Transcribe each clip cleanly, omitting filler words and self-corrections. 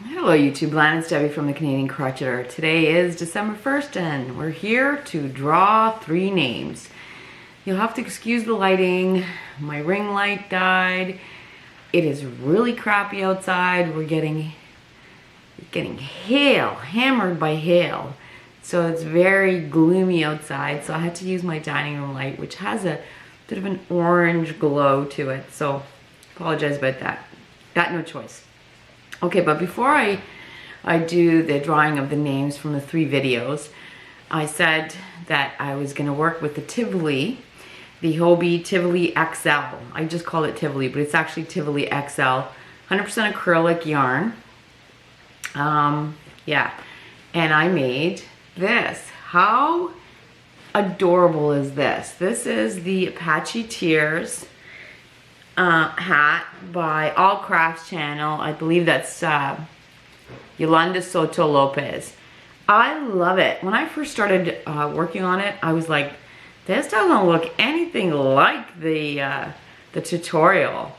Hello YouTube land, it's Debbie from the Canadian Crocheter. Today is December 1st and we're here to draw 3 names. You'll have to excuse the lighting. My ring light died. It is really crappy outside. We're getting hail, hammered by hail. So it's very gloomy outside. So I had to use my dining room light, which has a bit of an orange glow to it. So apologize about that. Got no choice. Okay, but before I do the drawing of the names from the 3 videos, I said that I was going to work with the Tivoli, the Hobbii Tivoli XL. I just call it Tivoli, but it's actually Tivoli XL. 100% acrylic yarn. Yeah, and I made this. How adorable is this? This is the Apache Tears hat by All Crafts channel. I believe that's Yolanda Soto Lopez. I love it. When I first started working on it, I was like, this doesn't look anything like the tutorial.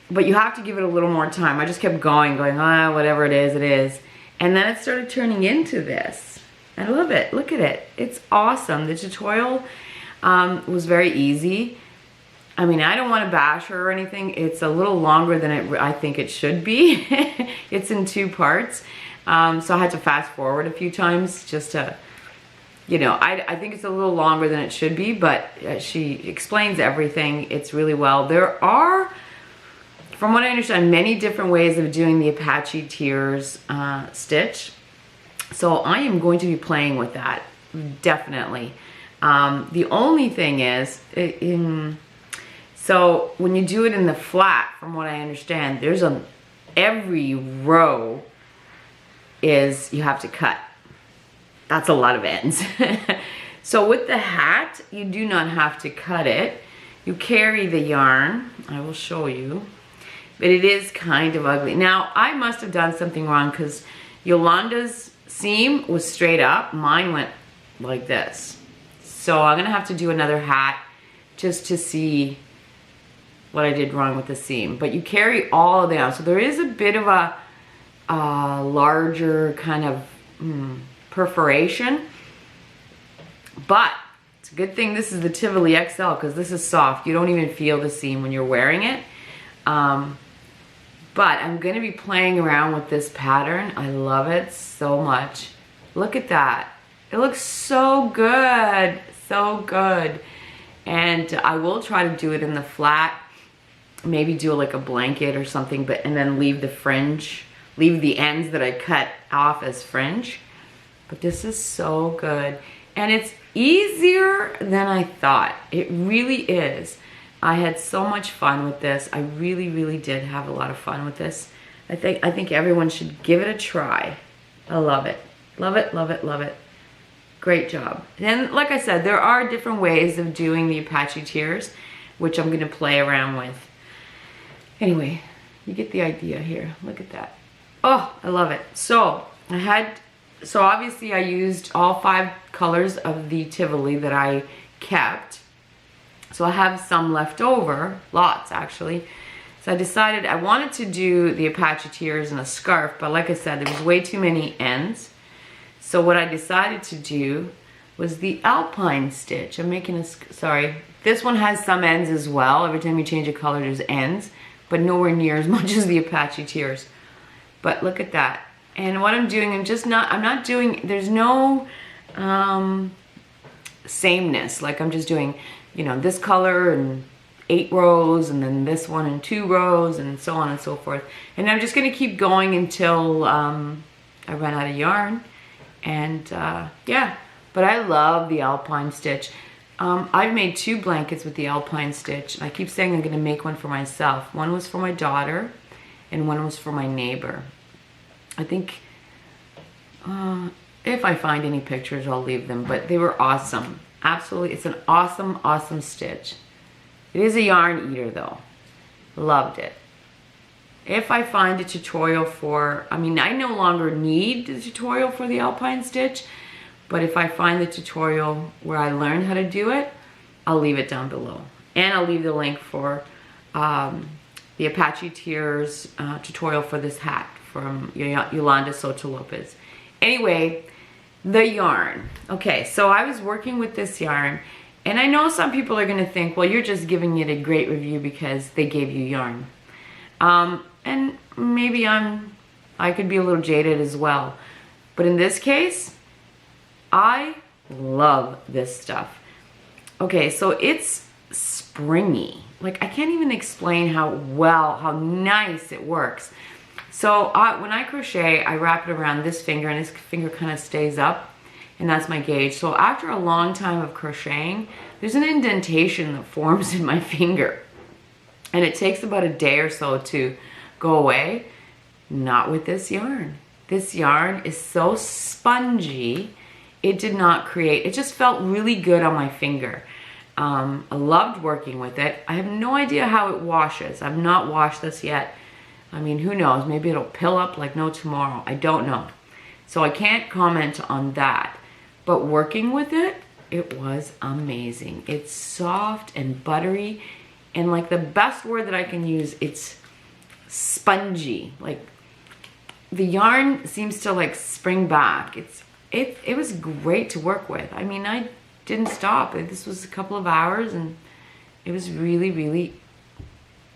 But you have to give it a little more time. I just kept going, whatever it is, it is. And then it started turning into this. I love it. Look at it. It's awesome. The tutorial was very easy. I mean, I don't want to bash her or anything. It's a little longer than I think it should be. It's in 2 parts. So I had to fast forward a few times just to, you know, I think it's a little longer than it should be, but she explains everything. It's really well. There are, from what I understand, many different ways of doing the Apache Tears stitch. So I am going to be playing with that, definitely. The only thing is, so when you do it in the flat, from what I understand, there's every row is you have to cut. That's a lot of ends. So with the hat, you do not have to cut it. You carry the yarn. I will show you. But it is kind of ugly. Now, I must have done something wrong because Yolanda's seam was straight up. Mine went like this. So I'm going to have to do another hat just to see what I did wrong with the seam. But you carry all down. So there is a bit of a larger kind of perforation. But it's a good thing this is the Tivoli XL because this is soft. You don't even feel the seam when you're wearing it. But I'm going to be playing around with this pattern. I love it so much. Look at that. It looks so good. So good. And I will try to do it in the flat. Maybe do like a blanket or something, and then leave the fringe, leave the ends that I cut off as fringe. But this is so good. And it's easier than I thought. It really is. I had so much fun with this. I really, really did have a lot of fun with this. I think everyone should give it a try. I love it. Love it, love it, love it. Great job. And like I said, there are different ways of doing the Apache Tears, which I'm going to play around with. Anyway, you get the idea here. Look at that. Oh, I love it. So obviously I used all 5 colors of the Tivoli that I kept. So I have some left over, lots actually. So I decided I wanted to do the Apache Tears in a scarf, but like I said, there was way too many ends. So what I decided to do was the Alpine Stitch. I'm making sorry, this one has some ends as well. Every time you change a color, there's ends, but nowhere near as much as the Apache Tears. But look at that. And what I'm doing, I'm not doing, there's no sameness. Like I'm just doing, you know, this color and 8 rows, and then this one and 2 rows, and so on and so forth. And I'm just gonna keep going until I run out of yarn. And yeah, but I love the Alpine Stitch. I've made 2 blankets with the Alpine Stitch. I keep saying I'm gonna make one for myself. One was for my daughter, and one was for my neighbor. I think, if I find any pictures, I'll leave them, but they were awesome. Absolutely, it's an awesome, awesome stitch. It is a yarn eater though. Loved it. If I find a tutorial for, I mean, I no longer need the tutorial for the Alpine Stitch, but if I find the tutorial where I learn how to do it, I'll leave it down below. And I'll leave the link for the Apache Tears tutorial for this hat from Yolanda Soto Lopez. Anyway, the yarn. Okay, so I was working with this yarn, and I know some people are gonna think, well, you're just giving it a great review because they gave you yarn. And maybe I could be a little jaded as well. But in this case, I love this stuff. Okay, so it's springy. Like, I can't even explain how nice it works. So when I crochet, I wrap it around this finger, and this finger kind of stays up, and that's my gauge. So after a long time of crocheting, there's an indentation that forms in my finger. And it takes about a day or so to go away. Not with this yarn. This yarn is so spongy, it did not create, it just felt really good on my finger. I loved working with it. I have no idea how it washes. I've not washed this yet. I mean, who knows? Maybe it'll pill up like no tomorrow. I don't know. So I can't comment on that. But working with it, it was amazing. It's soft and buttery. And like the best word that I can use, it's spongy. Like the yarn seems to like spring back. It was great to work with. I mean, I didn't stop. This was a couple of hours, and it was really, really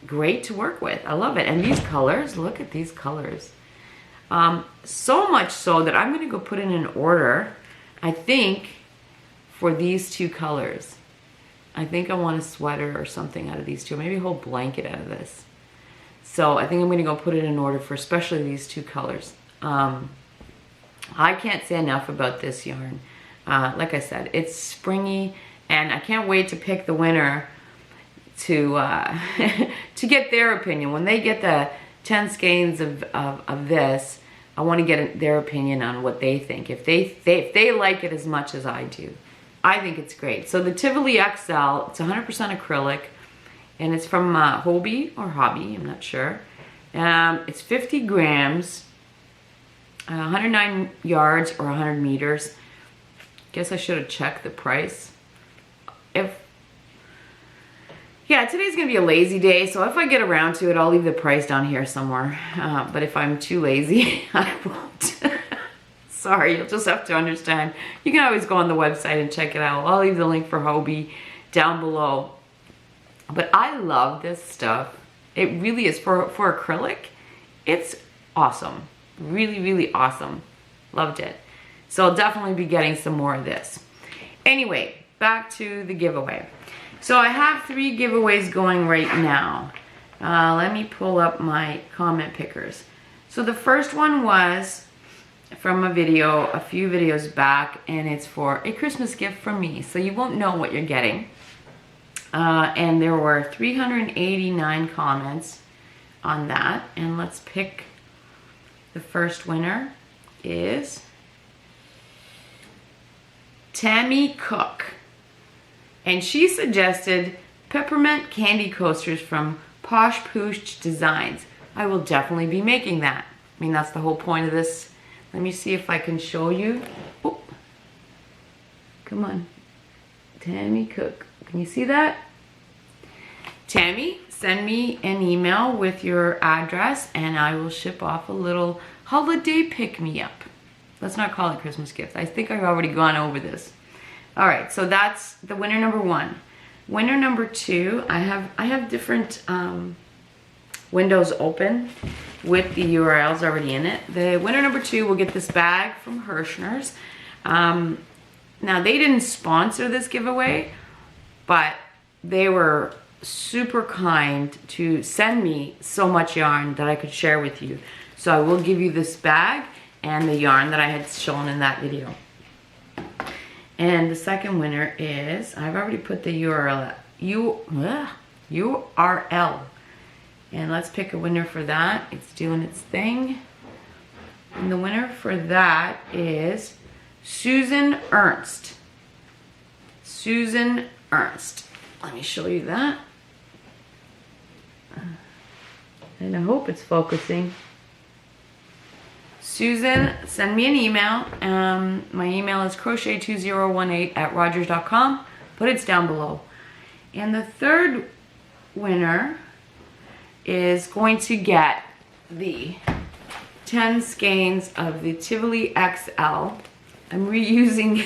great to work with. I love it. And these colors, look at these colors. So much so that I'm going to go put in an order, I think, for these two colors. I think I want a sweater or something out of these two, maybe a whole blanket out of this. So I think I'm going to go put it in order for especially these two colors. I can't say enough about this yarn. Like I said, it's springy, and I can't wait to pick the winner to to get their opinion. When they get the 10 skeins of this, I want to get their opinion on what they think. If they like it as much as I do. I think it's great. So the Tivoli XL, it's 100% acrylic, and it's from Hobbii or Hobbii, I'm not sure. It's 50 grams, 109 yards or 100 meters. Guess I should have checked the price. Yeah, today's gonna be a lazy day, so if I get around to it, I'll leave the price down here somewhere. But if I'm too lazy, I won't. Sorry, you'll just have to understand. You can always go on the website and check it out. I'll leave the link for Hobbii down below. But I love this stuff. It really is, for acrylic, it's awesome. Really, really awesome. Loved it. So I'll definitely be getting some more of this. Anyway, back to the giveaway. So I have 3 giveaways going right now. Let me pull up my comment pickers. So the first one was from a video a few videos back, and it's for a Christmas gift from me. So you won't know what you're getting. And there were 389 comments on that. And let's pick the first winner is Tammy Cook. And she suggested peppermint candy coasters from Posh Pooch Designs. I will definitely be making that. I mean, that's the whole point of this. Let me see if I can show you. Oh, come on. Tammy Cook. Can you see that? Tammy, send me an email with your address, and I will ship off a little holiday pick-me-up. Let's not call it Christmas gift. I think I've already gone over this. All right, so that's the winner number 1. Winner number 2, I have different windows open with the URLs already in it. The winner number 2 will get this bag from Herrschners. Now, they didn't sponsor this giveaway, but they were super kind to send me so much yarn that I could share with you. So I will give you this bag and the yarn that I had shown in that video. And the second winner is, I've already put the URL. And let's pick a winner for that. It's doing its thing. And the winner for that is Susan Ernst. Susan Ernst. Let me show you that. And I hope it's focusing. Susan, send me an email. My email is crochet2018@rogers.com, but it's down below. And the third winner is going to get the 10 skeins of the Tivoli XL. I'm reusing,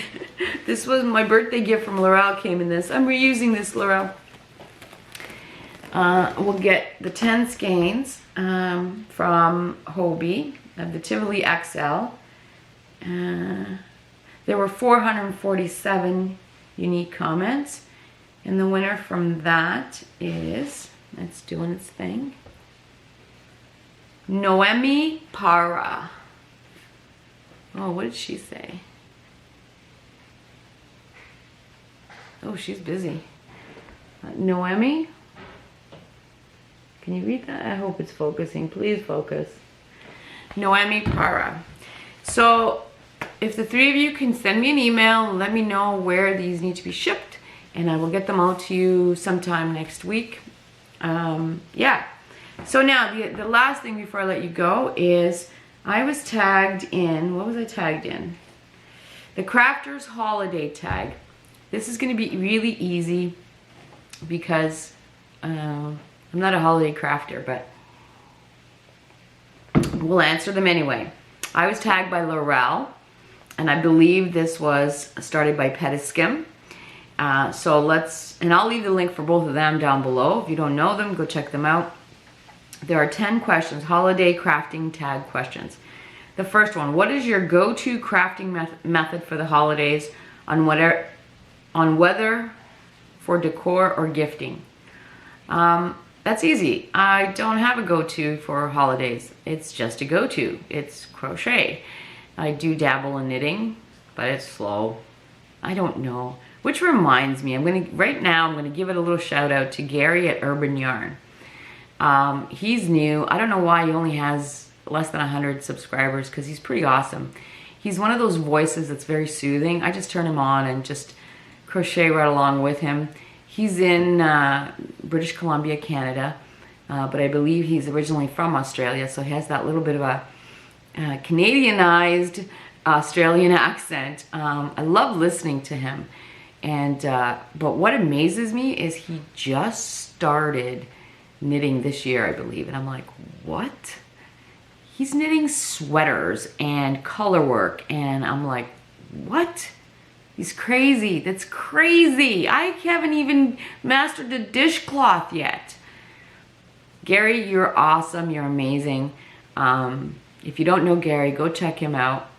this was my birthday gift from Laurel, came in this. I'm reusing this, Laurel. We'll get the 10 skeins from Hobbii of the Tivoli XL. There were 447 unique comments. And the winner from that is, it's doing its thing, Noemi Para. Oh, what did she say? Oh, she's busy. Noemi? Can you read that? I hope it's focusing. Please focus. Noemi Para. So, if the three of you can send me an email, let me know where these need to be shipped, and I will get them out to you sometime next week. Yeah. So now, the last thing before I let you go is I was tagged in, what was I tagged in? The Crafter's Holiday Tag. This is going to be really easy because I'm not a holiday crafter, but we'll answer them anyway. I was tagged by Laurel, and I believe this was started by Pettiskim. So let's, and I'll leave the link for both of them down below. If you don't know them, go check them out. There are 10 questions, holiday crafting tag questions. The first one, what is your go-to crafting method for the holidays on whether for decor or gifting? That's easy. I don't have a go-to for holidays. It's just a go-to. It's crochet. I do dabble in knitting, but it's slow. I don't know. Which reminds me, right now I'm gonna give it a little shout out to Gary at Urban Yarn. He's new. I don't know why he only has less than 100 subscribers, because he's pretty awesome. He's one of those voices that's very soothing. I just turn him on and just crochet right along with him. He's in British Columbia, Canada, but I believe he's originally from Australia, so he has that little bit of a Canadianized Australian accent. I love listening to him. And but what amazes me is he just started knitting this year, I believe, and I'm like, what? He's knitting sweaters and color work, and I'm like, what? He's crazy. That's crazy. I haven't even mastered the dishcloth yet. Gary, you're awesome. You're amazing. If you don't know Gary, go check him out.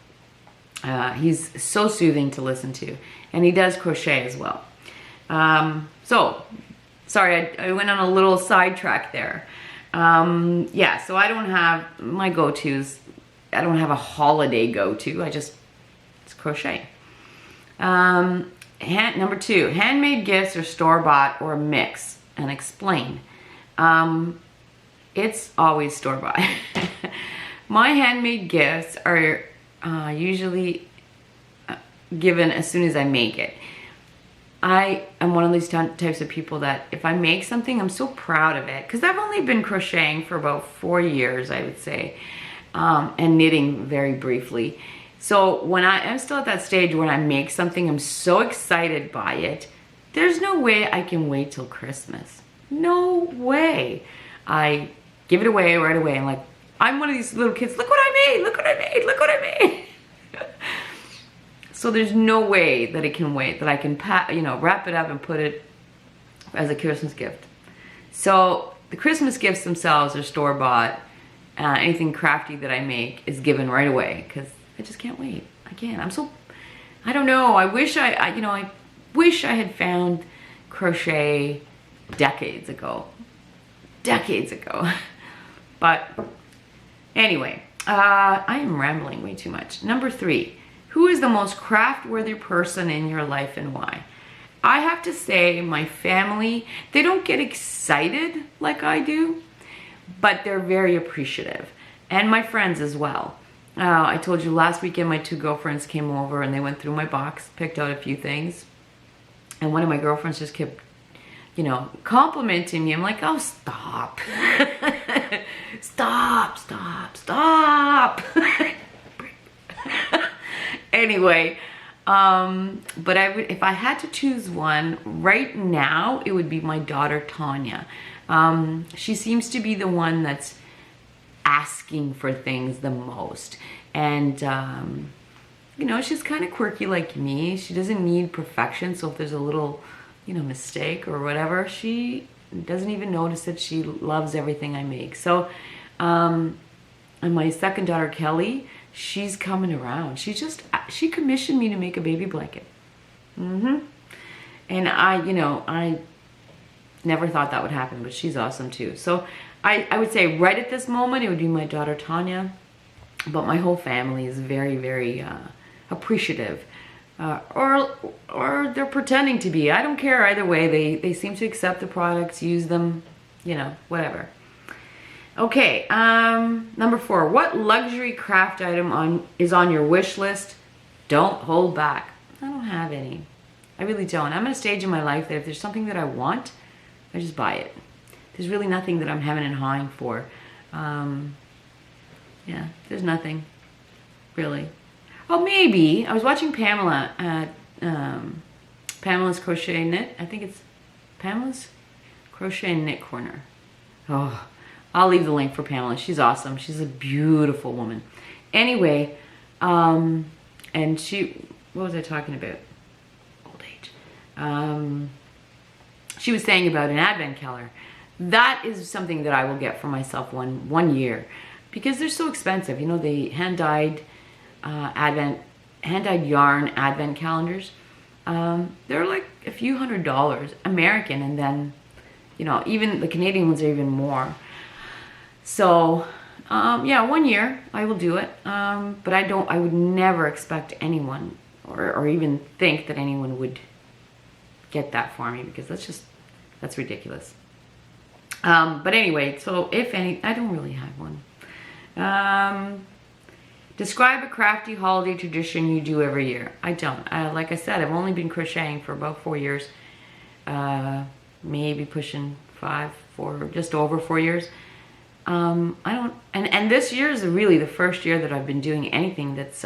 He's so soothing to listen to, and he does crochet as well. So, sorry, I went on a little sidetrack there. Yeah, so I don't have my go-tos. I don't have a holiday go-to. It's crochet. Number 2, handmade gifts or store-bought or a mix, and explain. It's always store-bought. My handmade gifts are usually given as soon as I make it. I am one of these types of people that if I make something, I'm so proud of it, because I've only been crocheting for about 4 years, I would say, and knitting very briefly. So when I'm still at that stage when I make something, I'm so excited by it. There's no way I can wait till Christmas. No way. I give it away right away. I'm like, I'm one of these little kids. Look what I made. Look what I made. Look what I made. So there's no way that it can wait, that I can wrap it up and put it as a Christmas gift. So the Christmas gifts themselves are store-bought. Anything crafty that I make is given right away, because I just can't wait. I can't. I don't know. I wish I wish I had found crochet decades ago. But anyway, I am rambling way too much. Number 3. Who is the most craft-worthy person in your life and why? I have to say my family, they don't get excited like I do, but they're very appreciative. And my friends as well. I told you last weekend my 2 girlfriends came over and they went through my box, picked out a few things. And one of my girlfriends just kept, complimenting me. I'm like, oh, stop. Stop. Anyway, but if I had to choose one right now, it would be my daughter Tanya. She seems to be the one that's asking for things the most. And, you know, she's kind of quirky like me. She doesn't need perfection. So if there's a little, you know, mistake or whatever, she doesn't even notice it. She loves everything I make. So, and my second daughter, Kelly, she's coming around. She commissioned me to make a baby blanket. And I never thought that would happen, but she's awesome too. So I would say right at this moment, it would be my daughter, Tanya, but my whole family is very, very appreciative. Or they're pretending to be. I don't care either way. They seem to accept the products, use them, you know, whatever. Okay, number 4. What luxury craft item is on your wish list? Don't hold back. I don't have any. I really don't. I'm at a stage in my life that if there's something that I want, I just buy it. There's really nothing that I'm hemming and hawing for. Yeah, there's nothing, really. Oh, maybe. I was watching Pamela at Pamela's Crochet Knit. I think it's Pamela's Crochet Knit Corner. Oh, I'll leave the link for Pamela. She's awesome. She's a beautiful woman. Anyway, and what was I talking about? Old age. She was saying about an advent calendar. That is something that I will get for myself one year, because they're so expensive. You know, the hand-dyed yarn advent calendars. They're like a few $100s American, and then, you know, even the Canadian ones are even more. So, yeah, 1 year I will do it. But I would never expect anyone or even think that anyone would get that for me, because that's ridiculous. But anyway, so if any, I don't really have one. Describe a crafty holiday tradition you do every year. I don't. Like I said, I've only been crocheting for about 4 years. Maybe pushing 5, 4, just over 4 years. I don't, and this year is really the first year that I've been doing anything that's,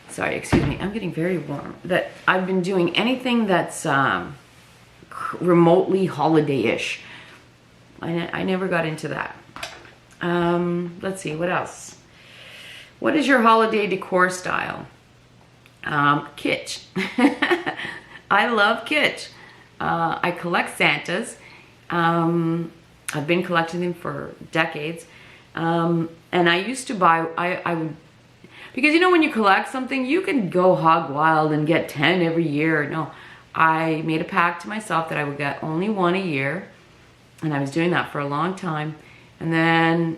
sorry, excuse me, I'm getting very warm. That I've been doing anything that's remotely holiday-ish. I never got into that. Let's see, what else? What is your holiday decor style? Kitsch. I love kitsch. I collect Santas. I've been collecting them for decades. And I used to buy, I would, because you know when you collect something, you can go hog wild and get 10 every year. No, I made a pact to myself that I would get only 1 a year. And I was doing that for a long time. And then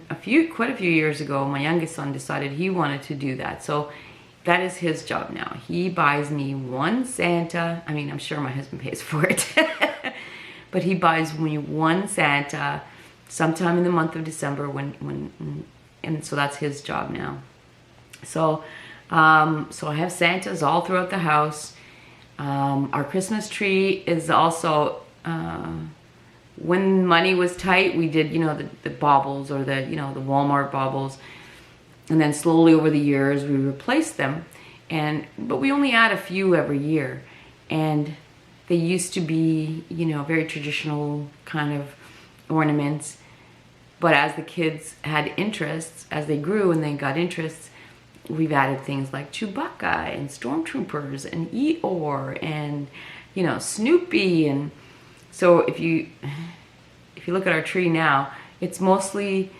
quite a few years ago, my youngest son decided he wanted to do that. So that is his job now. He buys me 1 Santa. I mean, I'm sure my husband pays for it. But he buys me 1 Santa sometime in the month of December and so that's his job now. So, so I have Santas all throughout the house. Our Christmas tree is also, when money was tight, we did, you know, the baubles or the, you know, the Walmart baubles. And then slowly over the years, we replaced them. But we only add a few every year. And they used to be, you know, very traditional kind of ornaments. But as the kids had interests, as they grew and they got interests, we've added things like Chewbacca and Stormtroopers and Eeyore and, you know, Snoopy. And so if you look at our tree now, it's mostly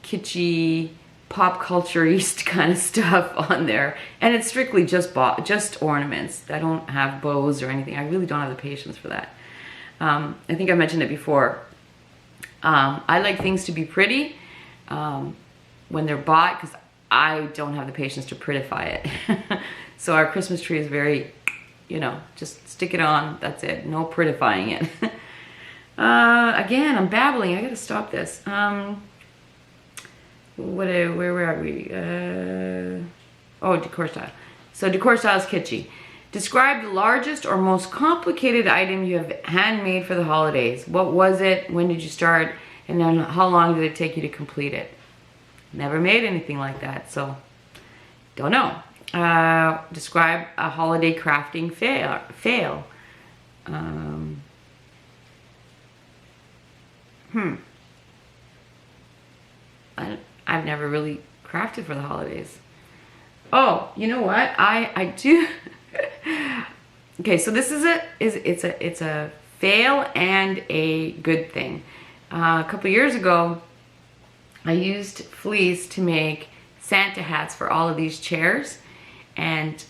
kitschy, pop culture-east kind of stuff on there. And it's strictly just ornaments. I don't have bows or anything. I really don't have the patience for that. I think I mentioned it before. I like things to be pretty when they're bought, because I don't have the patience to prettify it. So our Christmas tree is very, you know, just stick it on, that's it. No prettifying it. Again, I'm babbling. I gotta stop this. Where are we? Oh, Decor Style. So Decor Style is kitschy. Describe the largest or most complicated item you have handmade for the holidays. What was it? When did you start? And then how long did it take you to complete it? Never made anything like that, so don't know. Describe a holiday crafting fail. I've never really crafted for the holidays. Oh, you know what? I do. Okay, so this is it's a fail and a good thing. A couple years ago, I used fleece to make Santa hats for all of these chairs, and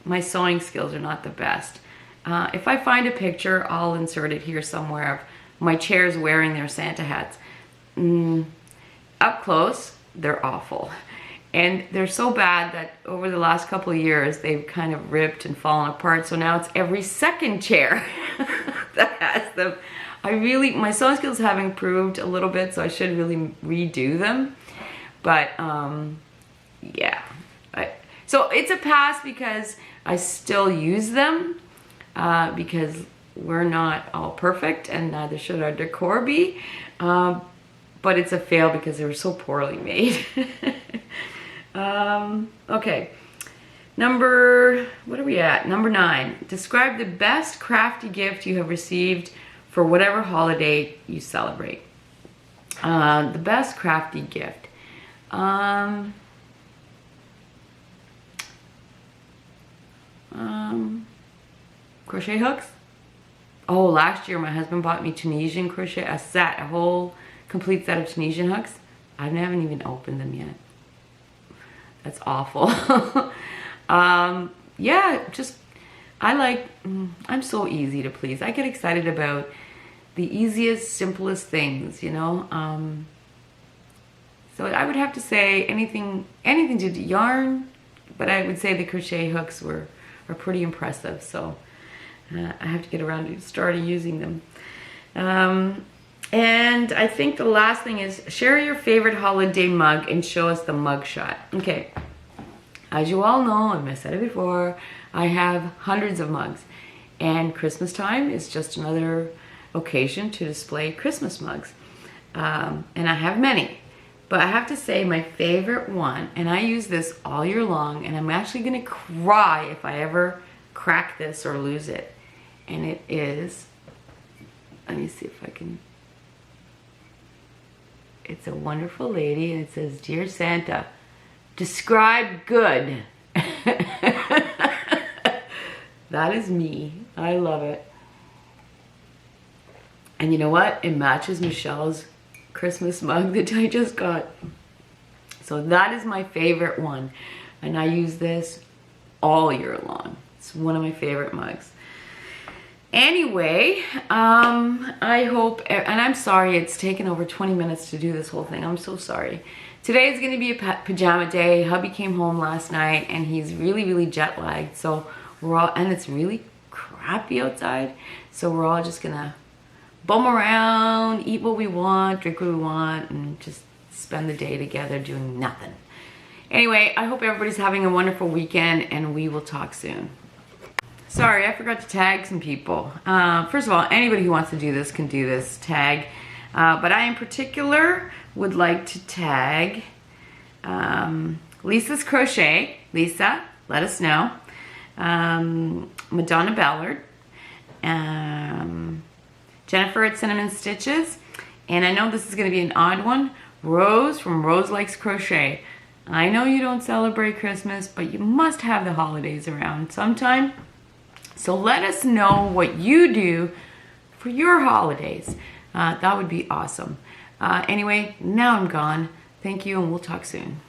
my sewing skills are not the best. If I find a picture, I'll insert it here somewhere of my chairs wearing their Santa hats. Up close, they're awful. And they're so bad that over the last couple of years, they've kind of ripped and fallen apart. So now it's every second chair that has them. My sewing skills have improved a little bit, so I should really redo them. But yeah. So it's a pass because I still use them because we're not all perfect, and neither should our decor be. But it's a fail because they were so poorly made. Okay, what are we at? Number 9. Describe the best crafty gift you have received for whatever holiday you celebrate. The best crafty gift. Crochet hooks. Oh, last year my husband bought me Tunisian crochet, a whole complete set of Tunisian hooks. I haven't even opened them yet. That's awful. Yeah, I'm so easy to please. I get excited about the easiest, simplest things, you know? So I would have to say anything to do, yarn, but I would say the crochet hooks are pretty impressive. So I have to get around to starting using them. And I think the last thing is share your favorite holiday mug and show us the mug shot. Okay, as you all know, and I said it before, I have hundreds of mugs, and Christmas time is just another occasion to display Christmas mugs. And I have many, but I have to say my favorite one, and I use this all year long, and I'm actually gonna cry if I ever crack this or lose it. And it is, let me see if I can, it's a wonderful lady, and it says, "Dear Santa, describe good." That is me. I love it. And you know what? It matches Michelle's Christmas mug that I just got. So that is my favorite one. And I use this all year long. It's one of my favorite mugs. Anyway, I hope, and I'm sorry it's taken over 20 minutes to do this whole thing. I'm so sorry. Today is going to be a pajama day. Hubby came home last night and he's really, really jet lagged. So and it's really crappy outside. So we're all just going to bum around, eat what we want, drink what we want, and just spend the day together doing nothing. Anyway, I hope everybody's having a wonderful weekend, and we will talk soon. Sorry, I forgot to tag some people. First of all, anybody who wants to do this can do this tag. But I in particular would like to tag Lisa's Crochet. Lisa, let us know. Madonna Ballard. Jennifer at Cinnamon Stitches. And I know this is going to be an odd one. Rose from Rose Likes Crochet. I know you don't celebrate Christmas, but you must have the holidays around sometime. So let us know what you do for your holidays. That would be awesome. Anyway, now I'm gone. Thank you, and we'll talk soon.